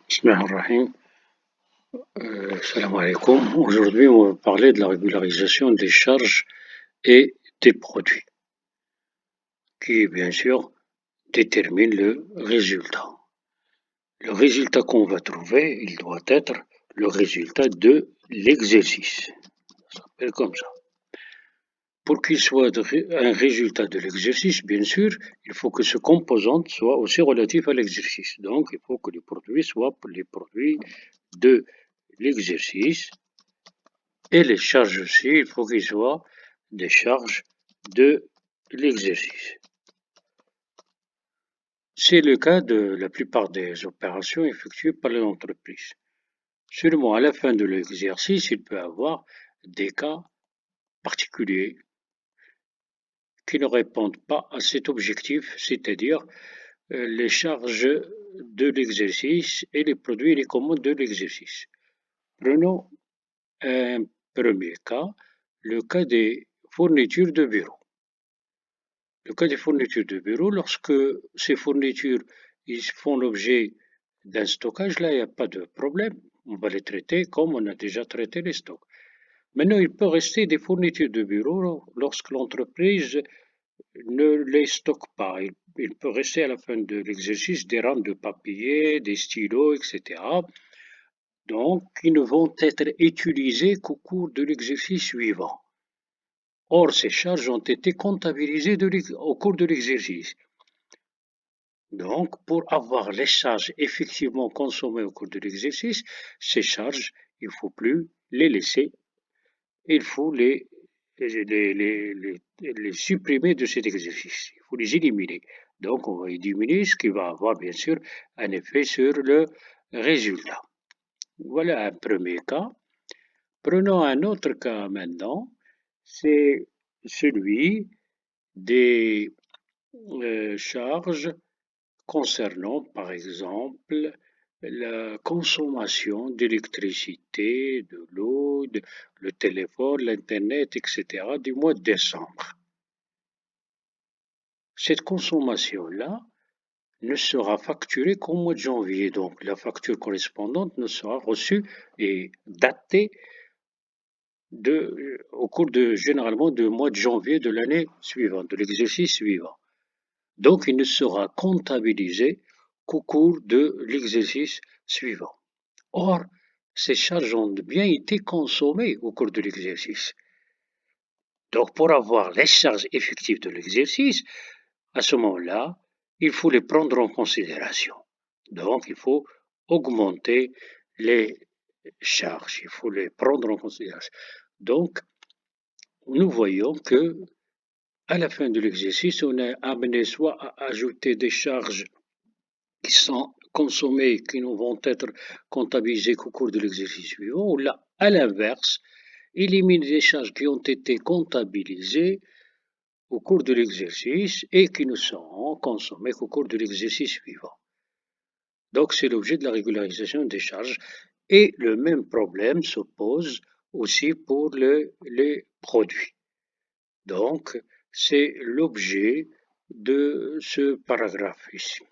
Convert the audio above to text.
Bismillahirrahmanirrahim. Salam alaikum. Aujourd'hui, on va parler de la régularisation des charges et des produits, qui, bien sûr, détermine le résultat. Le résultat qu'on va trouver, il doit être le résultat de l'exercice. Ça s'appelle comme ça. Pour qu'il soit un résultat de l'exercice, bien sûr, il faut que ce composante soit aussi relatif à l'exercice. Donc, il faut que les produits soient les produits de l'exercice. Et les charges aussi, il faut qu'ils soient des charges de l'exercice. C'est le cas de la plupart des opérations effectuées par les entreprises. Seulement, à la fin de l'exercice, il peut y avoir des cas particuliers qui ne répondent pas à cet objectif, c'est-à-dire les charges de l'exercice et les produits et les commandes de l'exercice. Prenons un premier cas, le cas des fournitures de bureau. Le cas des fournitures de bureau, lorsque ces fournitures ils font l'objet d'un stockage, là, il n'y a pas de problème. On va les traiter comme on a déjà traité les stocks. Maintenant, il peut rester des fournitures de bureau lorsque l'entreprise ne les stocke pas. Il peut rester à la fin de l'exercice des rames de papier, des stylos, etc. Donc, qui ne vont être utilisés qu'au cours de l'exercice suivant. Or, ces charges ont été comptabilisées au cours de l'exercice. Donc, pour avoir les charges effectivement consommées au cours de l'exercice, ces charges, il ne faut plus les laisser, il faut les supprimer de cet exercice, il faut les éliminer. Donc, on va éliminer ce qui va avoir bien sûr un effet sur le résultat. Voilà un premier cas. Prenons un autre cas maintenant, c'est celui des charges concernant par exemple la consommation d'électricité, de l'eau, le téléphone, l'Internet, etc. du mois de décembre. Cette consommation-là ne sera facturée qu'au mois de janvier, donc la facture correspondante ne sera reçue et datée au cours généralement du mois de janvier de l'année suivante, de l'exercice suivant. Donc il ne sera comptabilisé qu'au cours de l'exercice suivant. Or, ces charges ont bien été consommées au cours de l'exercice. Donc pour avoir les charges effectives de l'exercice, à ce moment-là, il faut les prendre en considération. Donc il faut augmenter les charges, il faut les prendre en considération. Donc, nous voyons que à la fin de l'exercice, on est amené soit à ajouter des charges qui sont consommées, qui ne vont être comptabilisées qu'au cours de l'exercice suivant, ou là, à l'inverse, éliminer les charges qui ont été comptabilisées au cours de l'exercice et qui ne seront consommées qu'au cours de l'exercice suivant. Donc, c'est l'objet de la régularisation des charges. Et le même problème se pose aussi pour les produits. Donc, c'est l'objet de ce paragraphe ici.